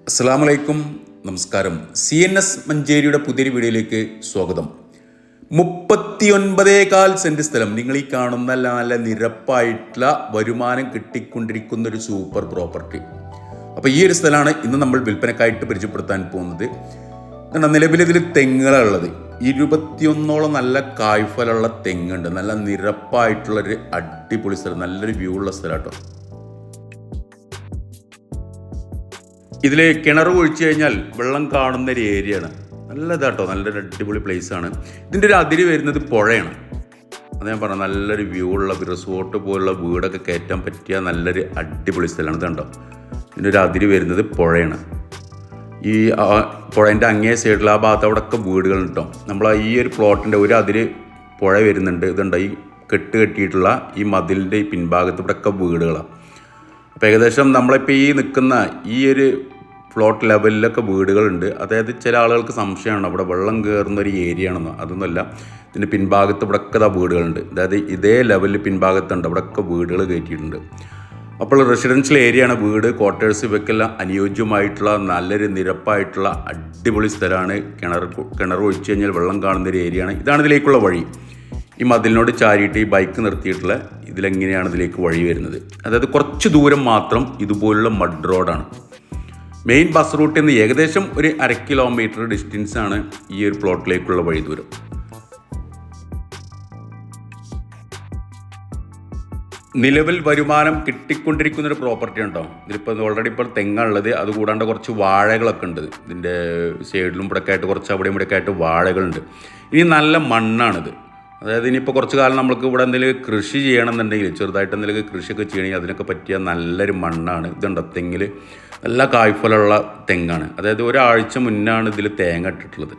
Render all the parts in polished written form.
അസ്സലാമലൈക്കും, നമസ്കാരം. CNS മഞ്ചേരിയുടെ പുതിയൊരു വീഡിയോയിലേക്ക് സ്വാഗതം. 39.4 സെൻറ്റ് സ്ഥലം, നിങ്ങൾ ഈ കാണുന്ന നല്ല നിരപ്പായിട്ടുള്ള വരുമാനം കിട്ടിക്കൊണ്ടിരിക്കുന്ന ഒരു സൂപ്പർ പ്രോപ്പർട്ടി. അപ്പോൾ ഈ ഒരു സ്ഥലമാണ് ഇന്ന് നമ്മൾ വിൽപ്പനക്കായിട്ട് പരിചയപ്പെടുത്താൻ പോകുന്നത്. നിലവിൽ ഇതിൽ തെങ്ങുകളുള്ളത് 21ഓളം നല്ല കായ്ഫലുള്ള തെങ്ങുണ്ട്. നല്ല നിരപ്പായിട്ടുള്ളൊരു അടിപൊളി സ്ഥലം, നല്ലൊരു വ്യൂ ഉള്ള സ്ഥലം കേട്ടോ. ഇതിൽ കിണർ ഒഴിച്ചു കഴിഞ്ഞാൽ വെള്ളം കാണുന്ന ഒരു ഏരിയയാണ്. നല്ലതാട്ടോ, നല്ലൊരു അടിപൊളി പ്ലേസാണ്. ഇതിൻ്റെ ഒരു അതിര് വരുന്നത് പുഴയാണ്. അത് ഞാൻ പറഞ്ഞു, നല്ലൊരു വ്യൂ ഉള്ള റിസോർട്ട് പോലുള്ള വീടൊക്കെ കയറ്റാൻ പറ്റിയ നല്ലൊരു അടിപൊളി സ്ഥലമാണ്. ഇതുണ്ടോ, ഇതിൻ്റെ ഒരു അതിര് വരുന്നത് പുഴയാണ്. ഈ പുഴേൻ്റെ അങ്ങേ സൈഡിൽ ആ ഭാഗത്ത് അവിടെയൊക്കെ വീടുകൾ കിട്ടും. നമ്മൾ ഈ ഒരു പ്ലോട്ടിൻ്റെ ഒരു അതിര് പുഴ വരുന്നുണ്ട്. ഇതുണ്ടോ, ഈ കെട്ടിയിട്ടുള്ള ഈ മതിലിൻ്റെ ഈ പിൻഭാഗത്ത് ഇവിടെയൊക്കെ വീടുകളാണ്. അപ്പോൾ ഏകദേശം നമ്മളിപ്പോൾ ഈ നിൽക്കുന്ന ഈ ഒരു ഫ്ലോട്ട് ലെവലിലൊക്കെ വീടുകളുണ്ട്. അതായത് ചില ആളുകൾക്ക് സംശയമാണ് അവിടെ വെള്ളം കയറുന്ന ഒരു ഏരിയ ആണെന്ന്. അതൊന്നുമല്ല, ഇതിൻ്റെ പിൻഭാഗത്ത് ഇവിടെയൊക്കെ വീടുകളുണ്ട്. അതായത് ഇതേ ലെവലിൽ പിൻഭാഗത്തുണ്ട്, അവിടെയൊക്കെ വീടുകൾ കയറ്റിയിട്ടുണ്ട്. അപ്പോൾ റെസിഡൻഷ്യൽ ഏരിയയാണ്, വീട് ക്വാർട്ടേഴ്സ് ഇവയ്ക്കെല്ലാം അനുയോജ്യമായിട്ടുള്ള നല്ലൊരു നിരപ്പായിട്ടുള്ള അടിപൊളി സ്ഥലമാണ്. കിണർ ഒഴിച്ചു കഴിഞ്ഞാൽ വെള്ളം കാണുന്നൊരു ഏരിയയാണ്. ഇതാണ് ഇതിലേക്കുള്ള വഴി. ഈ മതിലിനോട് ചാരിയിട്ട് ഈ ബൈക്ക് നിർത്തിയിട്ടുള്ള ഇതിലെങ്ങനെയാണ് ഇതിലേക്ക് വഴി വരുന്നത്. അതായത് കുറച്ച് ദൂരം മാത്രം ഇതുപോലുള്ള മഡ് റോഡാണ്. മെയിൻ ബസ് റൂട്ടിൽ നിന്ന് ഏകദേശം ഒരു 1/2 കിലോമീറ്റർ ഡിസ്റ്റൻസാണ് ഈ ഒരു പ്ലോട്ടിലേക്കുള്ള വഴി ദൂരം. നിലവിൽ വരുമാനം കിട്ടിക്കൊണ്ടിരിക്കുന്നൊരു പ്രോപ്പർട്ടി ഉണ്ടോ. ഇതിലിപ്പോൾ ഓൾറെഡി ഇപ്പോൾ തെങ്ങുള്ളത്, അതുകൂടാണ്ട് കുറച്ച് വാഴകളൊക്കെ ഉണ്ട്. ഇതിൻ്റെ സൈഡിലും ഇവിടെയൊക്കെ ആയിട്ട് കുറച്ച് അവിടെയും ഇവിടെയൊക്കെ ആയിട്ട് വാഴകളുണ്ട്. ഇനി നല്ല മണ്ണാണിത്. അതായത് ഇനിയിപ്പോൾ കുറച്ച് കാലം നമുക്ക് ഇവിടെ എന്തെങ്കിലും കൃഷി ചെയ്യണമെന്നുണ്ടെങ്കിൽ, ചെറുതായിട്ട് എന്തെങ്കിലും കൃഷിയൊക്കെ ചെയ്യണമെങ്കിൽ അതിനൊക്കെ പറ്റിയ നല്ലൊരു മണ്ണാണ്. ഇതുണ്ടോ, തെങ്ങിൽ നല്ല കായ്ഫലമുള്ള തെങ്ങാണ്. അതായത് ഒരാഴ്ച മുന്നാണ് ഇതിൽ തേങ്ങ ഇട്ടിട്ടുള്ളത്.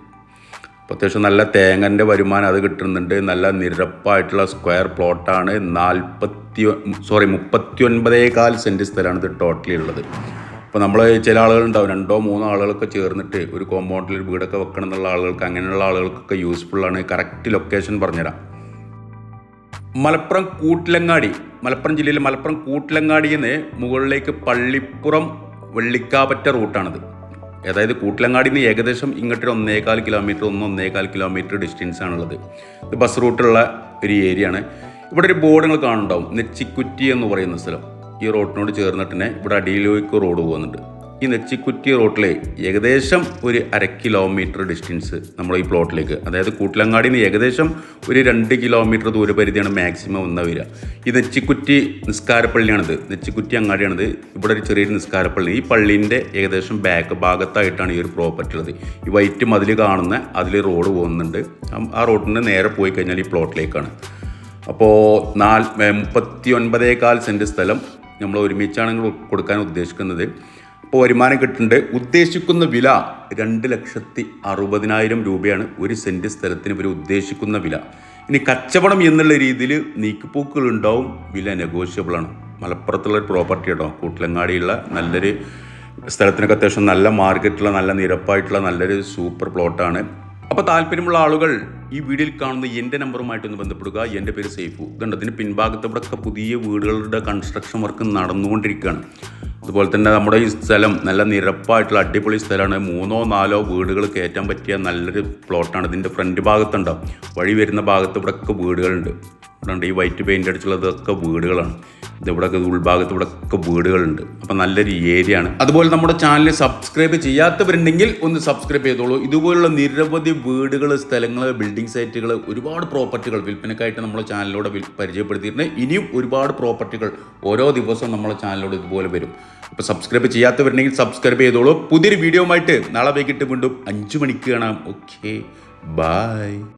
അപ്പോൾ അത്യാവശ്യം നല്ല തേങ്ങൻ്റെ വരുമാനം അത് കിട്ടുന്നുണ്ട്. നല്ല നിരപ്പായിട്ടുള്ള സ്ക്വയർ പ്ലോട്ടാണ്. 39.4 സെൻറ്റ് സ്ഥലമാണ് ഇത് ടോട്ടലി ഉള്ളത്. അപ്പോൾ നമ്മൾ ചില ആളുകളുണ്ടാവും, 2-3 ആളുകളൊക്കെ ചേർന്നിട്ട് ഒരു കോമ്പൗണ്ടിൽ ഒരു വീടൊക്കെ വെക്കണം എന്നുള്ള ആളുകൾക്ക്, അങ്ങനെയുള്ള ആളുകൾക്കൊക്കെ യൂസ്ഫുള്ളാണ്. കറക്റ്റ് ലൊക്കേഷൻ പറഞ്ഞുതരാം. മലപ്പുറം ജില്ലയിലെ മലപ്പുറം കൂട്ടിലങ്ങാടിയിൽ നിന്ന് മുകളിലേക്ക് പള്ളിപ്പുറം വെള്ളിക്കാപറ്റ റൂട്ടാണിത്. അതായത് കൂട്ടിലങ്ങാടിയിൽ നിന്ന് ഏകദേശം ഇങ്ങോട്ടൊരു 1.25 കിലോമീറ്റർ ഡിസ്റ്റൻസ് ആണുള്ളത്. ഇത് ബസ് റൂട്ടുള്ള ഒരു ഏരിയ ആണ്. ഇവിടെ ഒരു ബോർഡ് നിങ്ങൾ കാണുന്നുണ്ടാവും, നെച്ചിക്കുറ്റി എന്ന് പറയുന്ന സ്ഥലം. ഈ റോഡിനോട് ചേർന്നിട്ട് തന്നെ ഇവിടെ അടിയിലേക്ക് റോഡ് പോകുന്നുണ്ട്. ഈ നെച്ചിക്കുറ്റി റോട്ടിലെ ഏകദേശം ഒരു 1/2 കിലോമീറ്റർ ഡിസ്റ്റൻസ് നമ്മൾ ഈ പ്ലോട്ടിലേക്ക്, അതായത് കൂട്ടിലങ്ങാടിയിൽ നിന്ന് ഏകദേശം ഒരു 2 കിലോമീറ്റർ ദൂരപരിധിയാണ് മാക്സിമം വന്ന് വരിക. ഈ നെച്ചിക്കുറ്റി നിസ്കാരപ്പള്ളിയാണിത്, നെച്ചിക്കുറ്റി അങ്ങാടിയാണിത്. ഇവിടെ ഒരു ചെറിയൊരു നിസ്കാരപ്പള്ളി. ഈ പള്ളീൻ്റെ ഏകദേശം ബാക്ക് ഭാഗത്തായിട്ടാണ് ഈ ഒരു പ്രോപ്പർട്ടി ഉള്ളത്. ഈ വൈറ്റ് മതിൽ കാണുന്ന അതിൽ റോഡ് പോകുന്നുണ്ട്. ആ റോഡിന് നേരെ പോയി കഴിഞ്ഞാൽ ഈ പ്ലോട്ടിലേക്കാണ്. അപ്പോൾ 39.4 സെൻറ്റ് സ്ഥലം നമ്മൾ ഒരുമിച്ചാണ് കൊടുക്കാൻ ഉദ്ദേശിക്കുന്നത്. അപ്പോൾ വരുമാനം കിട്ടുന്നുണ്ട്. ഉദ്ദേശിക്കുന്ന വില 2,60,000 രൂപയാണ് ഒരു സെൻറ്റ് സ്ഥലത്തിന് ഇവർ ഉദ്ദേശിക്കുന്ന വില. ഇനി കച്ചവടം എന്നുള്ള രീതിയിൽ നീക്കുപോക്കുകളുണ്ടാവും, വില നെഗോഷ്യബിളാണ്. മലപ്പുറത്തുള്ളൊരു പ്രോപ്പർട്ടി കേട്ടോ, കൂട്ടിലങ്ങാടിയുള്ള നല്ലൊരു സ്ഥലത്തിനൊക്കെ അത്യാവശ്യം നല്ല മാർക്കറ്റുള്ള നല്ല നിരപ്പായിട്ടുള്ള നല്ലൊരു സൂപ്പർ പ്ലോട്ടാണ്. അപ്പോൾ താല്പര്യമുള്ള ആളുകൾ ഈ വീഡിയോയിൽ കാണുന്ന എൻ്റെ നമ്പറുമായിട്ടൊന്ന് ബന്ധപ്പെടുക. എൻ്റെ പേര് സൈഫു. ഇതുണ്ട്, അതിന് പിൻഭാഗത്ത് ഇവിടെയൊക്കെ പുതിയ വീടുകളുടെ കൺസ്ട്രക്ഷൻ വർക്ക് നടന്നുകൊണ്ടിരിക്കുകയാണ്. അതുപോലെ തന്നെ നമ്മുടെ ഈ സ്ഥലം നല്ല നിരപ്പായിട്ടുള്ള അടിപൊളി സ്ഥലമാണ്. 3-4 വീടുകൾ കയറ്റാൻ പറ്റിയ നല്ലൊരു പ്ലോട്ടാണ്. ഇതിൻ്റെ ഫ്രണ്ട് ഭാഗത്തുണ്ടാവും, വഴി വരുന്ന ഭാഗത്ത് ഇവിടെയൊക്കെ വീടുകളുണ്ട്. ഇവിടെ ഈ വൈറ്റ് പെയിൻ്റ് അടിച്ചുള്ളതൊക്കെ വീടുകളാണ്. ഇവിടെയൊക്കെ ഉൾഭാഗത്ത് ഇവിടെയൊക്കെ വീടുകളുണ്ട്. അപ്പം നല്ലൊരു ഏരിയ ആണ്. അതുപോലെ നമ്മുടെ ചാനൽ സബ്സ്ക്രൈബ് ചെയ്യാത്തവരുണ്ടെങ്കിൽ ഒന്ന് സബ്സ്ക്രൈബ് ചെയ്തോളൂ. ഇതുപോലുള്ള നിരവധി വീടുകൾ, സ്ഥലങ്ങൾ, ബിൽഡിംഗ് സൈറ്റുകൾ, ഒരുപാട് പ്രോപ്പർട്ടികൾ വിൽപ്പനക്കായിട്ട് നമ്മുടെ ചാനലിലൂടെ പരിചയപ്പെടുത്തിയിട്ടുണ്ട്. ഇനിയും ഒരുപാട് പ്രോപ്പർട്ടികൾ ഓരോ ദിവസവും നമ്മുടെ ചാനലിലൂടെ ഇതുപോലെ വരും. അപ്പോൾ സബ്സ്ക്രൈബ് ചെയ്യാത്തവരുണ്ടെങ്കിൽ സബ്സ്ക്രൈബ് ചെയ്തോളൂ. പുതിയൊരു വീഡിയോ ആയിട്ട് നാളെ വൈകിട്ട് വീണ്ടും 5 മണിക്ക് കാണാം. Okay, by.